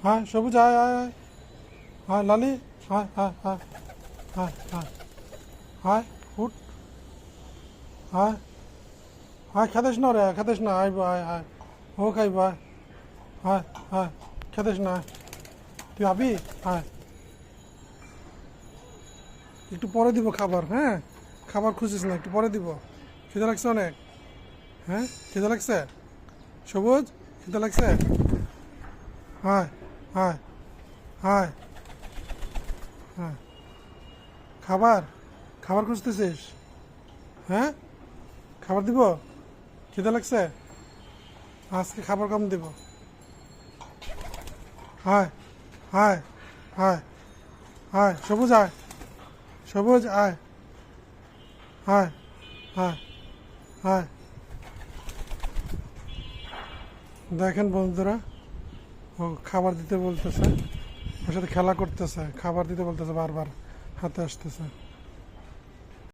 হায় সবুজ হায় হায় হায় হায় লালি হায় হায় হায় হায় হায় হায় উঠ হায় হায় খেদিস না রে খেদিস না আইব হায় হায় ও খাইব হায় হায় হায় খেদিস না তুই আবি হায় একটু পরে দিব খাবার, হ্যাঁ খাবার খুঁজিস না, একটু পরে দিব। খিদে লাগছে অনেক, হ্যাঁ খিদে লাগছে সবুজ, খিদে লাগছে। হায় হায় হায় হ্যাঁ খাবার খাবার খুঁজতেছিস, হ্যাঁ খাবার দিব, খিদে লাগছে, আজকে খাবার কম দিব। হায় হায় হায় হায় সবুজ আয়, সবুজ আয় হায় হায় হায়। দেখেন বন্ধুরা, ও খাবার দিতে বলতেছে, ওর সাথে খেলা করতেছে, খাবার দিতে বলতেছে, বারবার হাতে আসতেছে।